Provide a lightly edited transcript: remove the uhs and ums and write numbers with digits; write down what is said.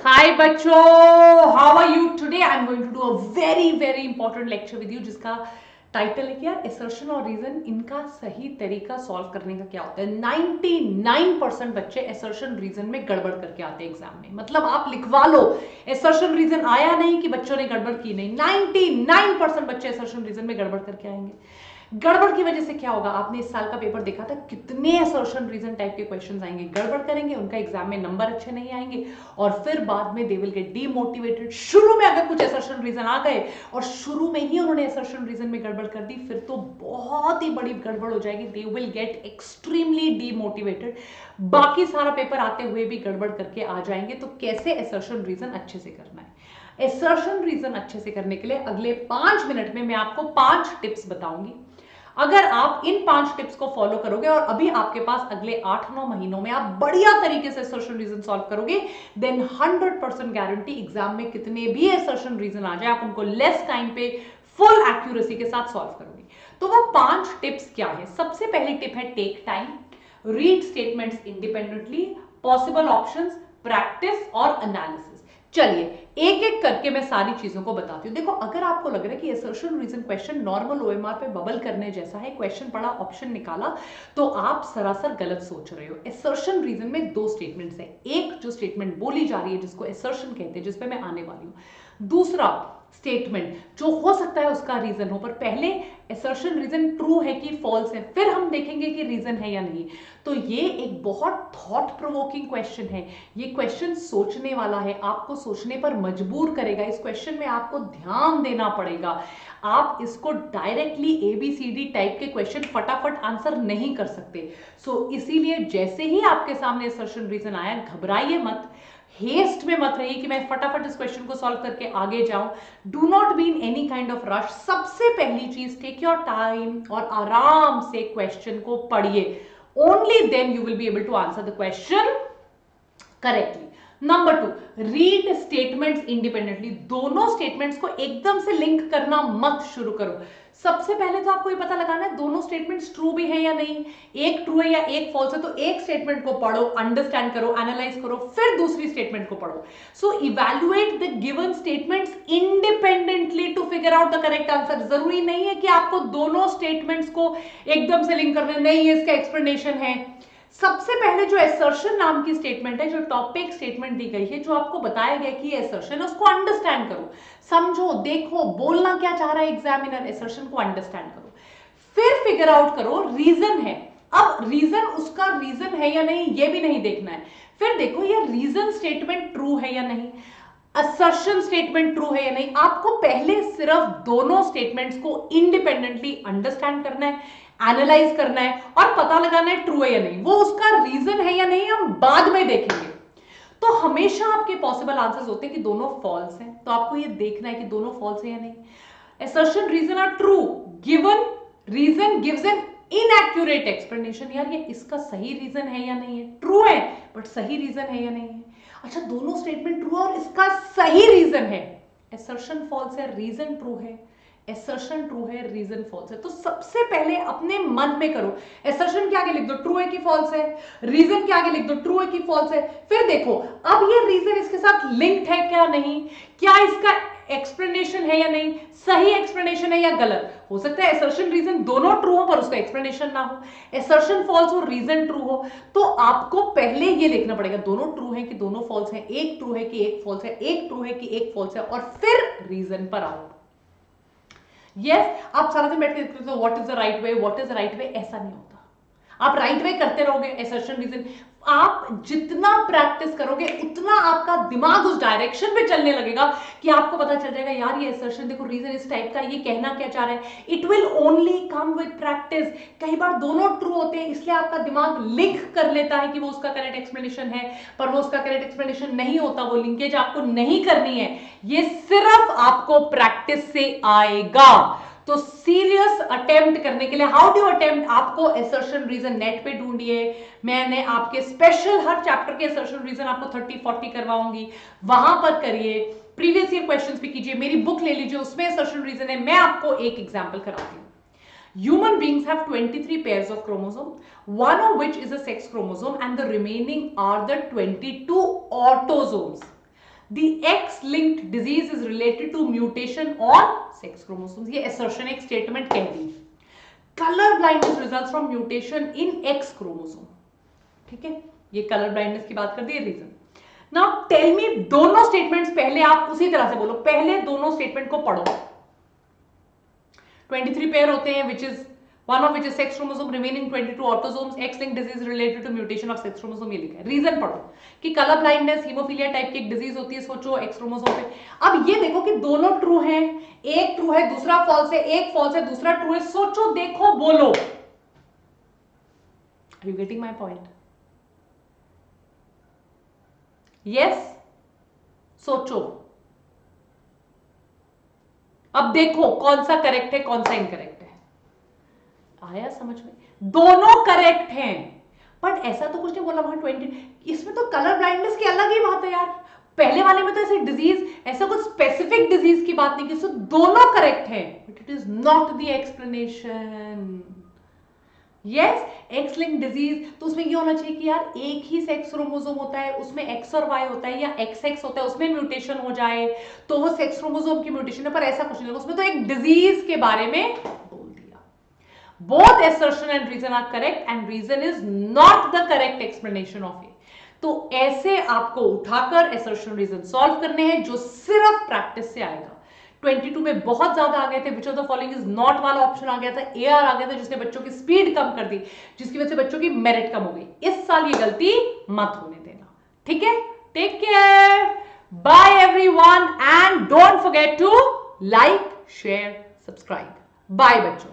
हाय बच्चों, how are you today? I am going to do a very very important lecture with you, जिसका title है कि यार assertion और रीजन, इनका सही तरीका सॉल्व करने का क्या होता है। 99% बच्चे असर्शन रीजन में गड़बड़ करके आते हैं एग्जाम में। मतलब आप लिखवा लो, असर्शन रीजन आया नहीं कि बच्चों ने गड़बड़ की नहीं। 99% बच्चे असर्शन रीजन में गड़बड़ करके आएंगे। गड़बड़ की वजह से क्या होगा, आपने इस साल का पेपर देखा था, कितने असर्शन रीजन टाइप के क्वेश्चंस आएंगे। गड़बड़ करेंगे, उनका एग्जाम में नंबर अच्छे नहीं आएंगे और फिर बाद में दे विल गेट डीमोटिवेटेड। शुरू में अगर कुछ असर्शन रीजन आ गए और शुरू में ही उन्होंने असर्शन रीजन में गड़बड़ कर दी, फिर तो बहुत ही बड़ी गड़बड़ हो जाएगी। They will get extremely demotivated, बाकी सारा पेपर आते हुए भी गड़बड़ करके आ जाएंगे। तो कैसे असर्शन रीजन अच्छे से करना है, असर्शन रीजन अच्छे से करने के लिए अगले 5 मिनट में मैं आपको 5 टिप्स बताऊंगी। अगर आप इन 5 टिप्स को फॉलो करोगे और अभी आपके पास अगले 8-9 महीनों में आप बढ़िया तरीके से असर्शन रीजन सॉल्व करोगे, देन 100% गारंटी एग्जाम में कितने भी असर्शन रीजन आ जाए, आप उनको लेस टाइम पे फुल एक्यूरेसी के साथ सॉल्व करोगे। तो वो 5 टिप्स क्या है? सबसे पहली टिप है take time, read statements independently, possible options, practice और एनालिसिस। चलिए एक एक करके मैं सारी चीजों को बताती हूं। देखो, अगर आपको लग रहा है कि assertion reason question normal OMR पे बबल करने जैसा है, क्वेश्चन पढ़ा ऑप्शन निकाला, तो आप सरासर गलत सोच रहे हो। असर्शन रीजन में 2 स्टेटमेंट्स है। एक जो स्टेटमेंट बोली जा रही है जिसको असर्शन कहते हैं, जिसपे मैं आने वाली हूं। दूसरा स्टेटमेंट जो हो सकता है उसका रीजन हो, पर पहले असर्शन रीजन ट्रू है कि फॉल्स है, फिर हम देखेंगे कि रीजन है या नहीं। तो ये एक बहुत थॉट प्रोवोकिंग क्वेश्चन है। ये क्वेश्चन सोचने वाला है, आपको सोचने पर मजबूर करेगा। इस क्वेश्चन में आपको ध्यान देना पड़ेगा। आप इसको डायरेक्टली एबीसीडी टाइप के क्वेश्चन फटाफट आंसर नहीं कर सकते। सो इसीलिए जैसे ही आपके सामने असर्शन रीजन आया, घबराइए मत, हेस्ट में मत रहिए कि मैं फटाफट इस क्वेश्चन को सॉल्व करके आगे जाऊं। Do not be in any kind of rush. सबसे पहली चीज, टेक योर टाइम और आराम से क्वेश्चन को पढ़िए। Only then you will be able to answer the question correctly. Number 2, read statements independently. दोनों स्टेटमेंट्स को एकदम से लिंक करना मत शुरू करो। सबसे पहले तो आपको ये पता लगाना है दोनों स्टेटमेंट्स ट्रू भी है या नहीं। एक ट्रू है या एक फॉल्स है, तो एक स्टेटमेंट को पढ़ो, अंडरस्टैंड करो, एनालाइज करो, फिर दूसरी स्टेटमेंट को पढ़ो। So evaluate the given statements independently to figure out the correct answer. जरूरी नहीं है कि आपको दोनों स्टेटमेंट्स को एकदम से लिंक करना, नहीं ये इसका एक्सप्लेनेशन है। सबसे पहले जो असर्शन नाम की स्टेटमेंट है, जो टॉपिक स्टेटमेंट दी गई है, जो आपको बताया गया कि ये असर्शन है, उसको अंडरस्टैंड करो, समझो, देखो बोलना क्या चाह रहा है एग्जामिनर, असर्शन को अंडरस्टैंड करो, फिर फिगर आउट करो रीजन है। अब रीजन, उसका रीजन है या नहीं ये भी नहीं देखना है, फिर देखो ये रीजन स्टेटमेंट ट्रू है या नहीं, असर्शन स्टेटमेंट ट्रू है या नहीं। आपको पहले सिर्फ दोनों स्टेटमेंट्स को इंडिपेंडेंटली अंडरस्टैंड करना है, एनालाइज करना है और पता लगाना है ट्रू है या नहीं। वो उसका रीजन है या नहीं हम बाद में देखेंगे। तो हमेशा आपके पॉसिबल आंसर्स होते हैं कि दोनों फॉल्स हैं, तो आपको ये देखना है कि दोनों फॉल्स है या नहीं। Assertion reason are true, given reason gives an inaccurate explanation. यार ये इसका सही रीजन है या नहीं है, ट्रू है बट सही रीजन है या नहीं है। अच्छा, दोनों स्टेटमेंट ट्रू है और इसका सही रीजन है। असर्शन फॉल्स है, रीजन ट्रू है। असर्शन ट्रू है, रीजन फॉल्स है। तो सबसे पहले अपने मन में करो, असर्शन के आगे लिख दो ट्रू है कि फॉल्स है, रीजन के आगे लिख दो ट्रू है कि फॉल्स है। फिर देखो अब ये रीजन इसके साथ लिंक्ड है क्या नहीं, क्या इसका एक्सप्लेनेशन है या नहीं, सही एक्सप्लेनेशन है या गलत। हो सकता है असर्शन रीजन दोनों ट्रू हो पर उसका एक्सप्लेनेशन ना हो, असर्शन फॉल्स हो रीजन ट्रू हो। तो आपको पहले ये देखना पड़ेगा दोनों ट्रू है कि दोनों फॉल्स है, एक ट्रू है कि एक फॉल्स है, एक ट्रू है कि एक फॉल्स है, और फिर रीजन पर आओ। आप सारा दिन बैठ के देखते हो what is the right way, what is the right way, ऐसा नहीं होता। आप राइट वे करते रहोगे, असर्शन रीजन, आप जितना प्रैक्टिस करोगे उतना आपका दिमाग उस डायरेक्शन में चलने लगेगा कि आपको पता चल जाएगा यार ये असर्शन देखो, रीजन इस टाइप का, ये कहना क्या चाह रहा है। It will only come with practice. कई बार दोनों ट्रू होते हैं, इसलिए आपका दिमाग लिंक कर लेता है कि वो उसका करेक्ट एक्सप्लेनेशन है, पर वो उसका करेक्ट एक्सप्लेनेशन नहीं होता। वो लिंकेज आपको नहीं करनी है, ये सिर्फ आपको प्रैक्टिस से आएगा। तो सीरियस अटेम्प्ट करने के लिए, हाउ डू अटेम्प्ट, आपको असर्शन रीजन नेट पे ढूंढिए। मैंने आपके स्पेशल हर चैप्टर के असर्शन रीजन आपको 30-40 करवाऊंगी, वहां पर करिए। प्रीवियस ईयर क्वेश्चंस भी कीजिए, मेरी बुक ले लीजिए, उसमें असर्शन रीजन है। मैं आपको एक एग्जांपल कराती हूं। Human beings have 23 pairs of chromosomes, one of which is a sex chromosome and the remaining are the 22 autosomes. The X-linked disease is related to mutation on sex chromosomes. ये assertion एक statement कह दी. Color blindness results from mutation in X chromosome. ठीक है, ये colour blindness की बात कर दी, reason. Now tell me, दोनों स्टेटमेंट्स पहले आप उसी तरह से बोलो, पहले दोनों स्टेटमेंट को पढ़ो. 23 पेयर होते हैं, which is one of which is sex chromosome, remaining 22 autosomes, X-linked disease related to mutation of sex chromosome. ये लिखा है. रीजन पढ़ो कि कलर ब्लाइंडनेस हीमोफीलिया टाइप की एक डिजीज होती है, सोचो एक्स क्रोमोसोम पे. अब ये देखो कि दोनों ट्रू हैं, एक ट्रू है दूसरा फॉल्स है, एक फॉल्स है दूसरा ट्रू है. सोचो, देखो, बोलो. Are you getting my point? Yes? सोचो. अब देखो कौन सा करेक्ट है कौन सा इनकरेक्ट है. आया समझ में? दोनों करेक्ट हैं, बट ऐसा तो कुछ नहीं बोला वहां 20. इसमें तो कलर ब्लाइंडनेस की अलग ही बात है यार. पहले वाले में तो ऐसे डिजीज, ऐसा कुछ स्पेसिफिक डिजीज की बात नहीं की. सो दोनों करेक्ट है, but it is not the explanation. Yes, x link disease, तो उसमें ये होना चाहिए कि यार एक ही सेक्स क्रोमोसोम होता है, उसमें एक्स और वाई होता है, या एक्स एक्स होता है, उसमें म्यूटेशन हो जाए तो वो सेक्स क्रोमोसोम की म्यूटेशन है. पर ऐसा कुछ नहीं, उसमें तो एक डिजीज के बारे में बोल दिया. Both assertion and reason are correct and reason is not the correct explanation of it. तो ऐसे आपको उठाकर assertion reason सॉल्व करने हैं, जो सिर्फ प्रैक्टिस से आएगा. 22 में बहुत ज्यादा आ गए थे. Which of the following is not वाला ऑप्शन आ गया था, एआर आ गया था, जिसने बच्चों की स्पीड कम कर दी, जिसकी वजह से बच्चों की मेरिट कम हो गई. इस साल ये गलती मत होने देना. ठीक है, take care, bye everyone, and don't forget to like, share, subscribe. Bye बच्चों.